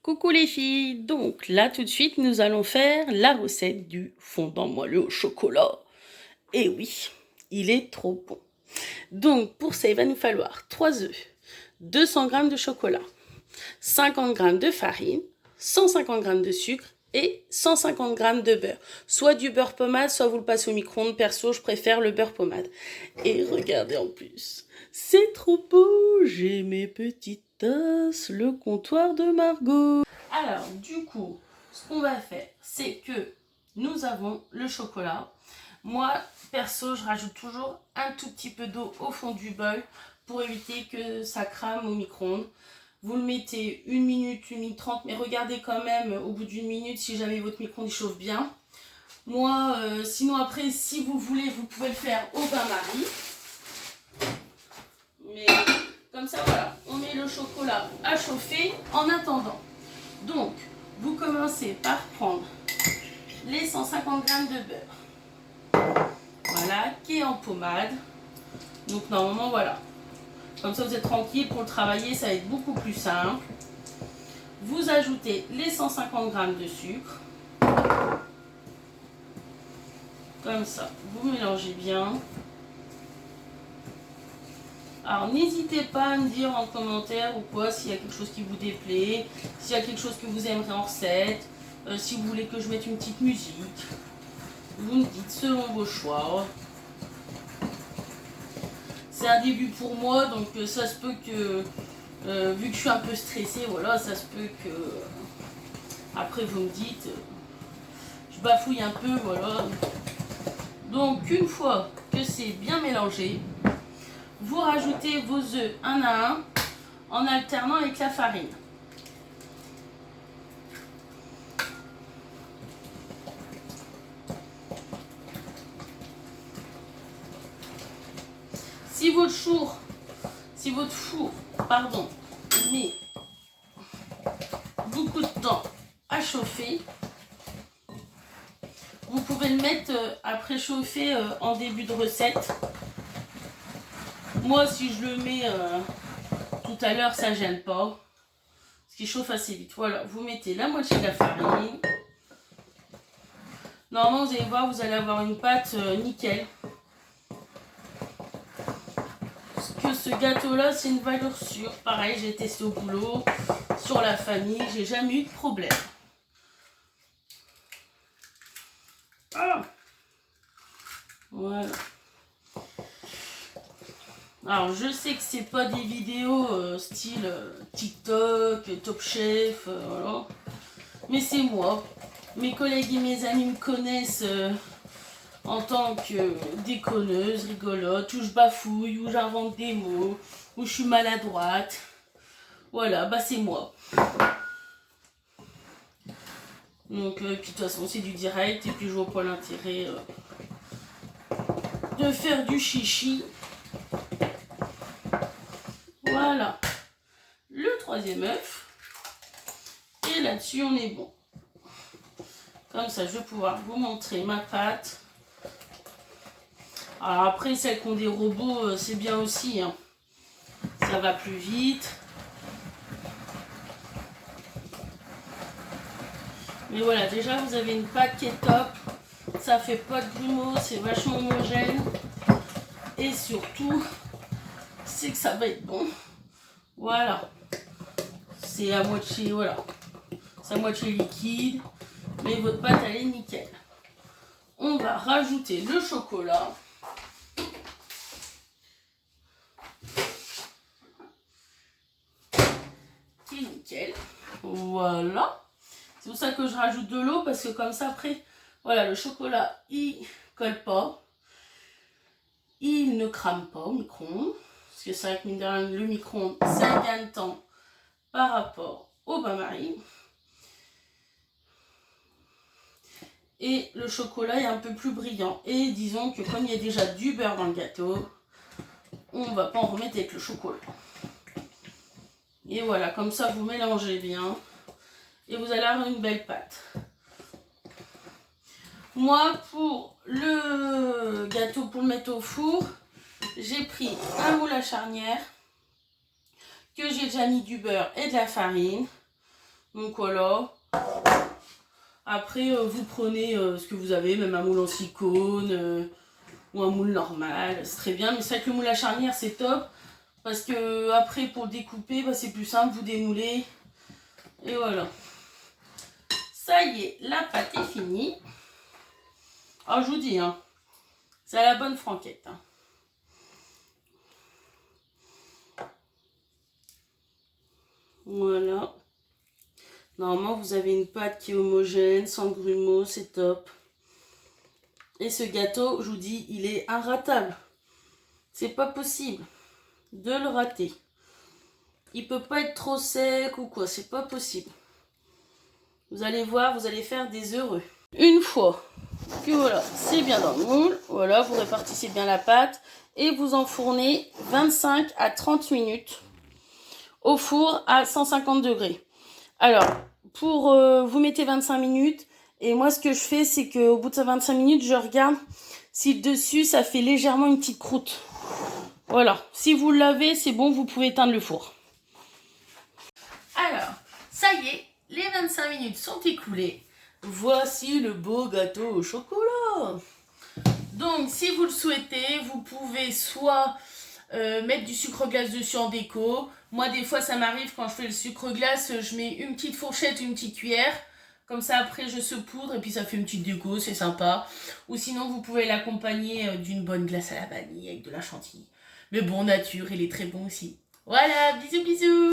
Coucou les filles, donc là tout de suite nous allons faire la recette du fondant moelleux au chocolat. Et oui, il est trop bon. Donc pour ça il va nous falloir 3 œufs, 200 g de chocolat, 50 g de farine, 150 g de sucre et 150 g de beurre. Soit du beurre pommade, soit vous le passez au micro-ondes. Perso, je préfère le beurre pommade. Et regardez en plus, c'est trop beau, j'ai mes petites tasses, le comptoir de Margot. Alors, du coup, ce qu'on va faire, c'est que nous avons le chocolat. Moi, perso, je rajoute toujours un tout petit peu d'eau au fond du bol pour éviter que ça crame au micro-ondes. Vous le mettez 1 minute, 1 minute 30, mais regardez quand même au bout d'1 minute si jamais votre micro-ondes chauffe bien. Moi, sinon après, si vous voulez, vous pouvez le faire au bain-marie. Mais comme ça, voilà, on met le chocolat à chauffer en attendant. Donc, vous commencez par prendre les 150 g de beurre. Voilà, qui est en pommade. Donc, normalement, voilà. Comme ça, vous êtes tranquille pour le travailler, ça va être beaucoup plus simple. Vous ajoutez les 150 g de sucre. Comme ça, vous mélangez bien. Alors, n'hésitez pas à me dire en commentaire ou quoi s'il y a quelque chose qui vous déplaît, s'il y a quelque chose que vous aimerez en recette, si vous voulez que je mette une petite musique. Vous me dites selon vos choix. C'est un début pour moi, donc ça se peut que, vu que je suis un peu stressée, voilà, ça se peut que, après vous me dites, je bafouille un peu, voilà. Donc une fois que c'est bien mélangé, vous rajoutez vos œufs un à un en alternant avec la farine. Si votre four, met beaucoup de temps à chauffer, vous pouvez le mettre à préchauffer en début de recette. Moi, si je le mets tout à l'heure, ça gêne pas. Parce qu'il chauffe assez vite. Voilà, vous mettez la moitié de la farine. Normalement, vous allez voir, vous allez avoir une pâte nickel. Parce que ce gâteau-là, c'est une valeur sûre. Pareil, j'ai testé au boulot, sur la famille, j'ai jamais eu de problème. Ah, voilà. Alors, je sais que c'est pas des vidéos style TikTok, Top Chef, voilà. Mais c'est moi. Mes collègues et mes amis me connaissent en tant que déconneuse, rigolote, où je bafouille, où j'invente des mots, où je suis maladroite. Voilà, bah c'est moi. Donc, puis de toute façon, c'est du direct, et puis je vois pas l'intérêt de faire du chichi. Voilà. Le troisième œuf. Et là-dessus, on est bon. Comme ça, je vais pouvoir vous montrer ma pâte. Alors après, celles qui ont des robots, c'est bien aussi. Hein. Ça va plus vite. Mais voilà, déjà, vous avez une pâte qui est top. Ça fait pas de grumeaux, c'est vachement homogène. Et surtout, c'est que ça va être bon. Voilà. C'est à moitié, voilà. C'est à moitié liquide. Mais votre pâte, elle est nickel. On va rajouter le chocolat. Qui est nickel. Voilà. C'est pour ça que je rajoute de l'eau, parce que comme ça, après, voilà, le chocolat, il colle pas. Il ne crame pas au micro-ondes. Parce que c'est vrai que mine de rien, le micro-ondes, c'est un gain de temps par rapport au bain-marie. Et le chocolat est un peu plus brillant. Et disons que comme il y a déjà du beurre dans le gâteau, on ne va pas en remettre avec le chocolat. Et voilà, comme ça vous mélangez bien. Et vous allez avoir une belle pâte. Moi, pour le gâteau, pour le mettre au four, j'ai pris un moule à charnière, que j'ai déjà mis du beurre et de la farine. Donc voilà. Après, vous prenez ce que vous avez, même un moule en silicone ou un moule normal, c'est très bien. Mais c'est vrai que le moule à charnière, c'est top. Parce que après, pour le découper, bah, c'est plus simple, vous démoulez. Et voilà. Ça y est, la pâte est finie. Alors, je vous dis, hein, c'est à la bonne franquette. Hein. Voilà. Normalement, vous avez une pâte qui est homogène, sans grumeaux, c'est top. Et ce gâteau, je vous dis, il est inratable. C'est pas possible de le rater. Il peut pas être trop sec ou quoi, c'est pas possible. Vous allez voir, vous allez faire des heureux. Une fois que voilà, c'est bien dans le moule, voilà, vous répartissez bien la pâte et vous enfournez 25 à 30 minutes au four à 150 degrés. Alors, vous mettez 25 minutes et moi ce que je fais, c'est qu'au bout de ces 25 minutes, je regarde si le dessus, ça fait légèrement une petite croûte. Voilà, si vous l'avez, c'est bon, vous pouvez éteindre le four. Alors, ça y est, les 25 minutes sont écoulées. Voici le beau gâteau au chocolat. Donc, si vous le souhaitez, vous pouvez soit mettre du sucre glace dessus en déco. Moi, des fois, ça m'arrive quand je fais le sucre glace, je mets une petite fourchette, une petite cuillère. Comme ça, après, je saupoudre et puis ça fait une petite déco, c'est sympa. Ou sinon, vous pouvez l'accompagner d'une bonne glace à la vanille avec de la chantilly. Mais bon, nature, il est très bon aussi. Voilà, bisous, bisous!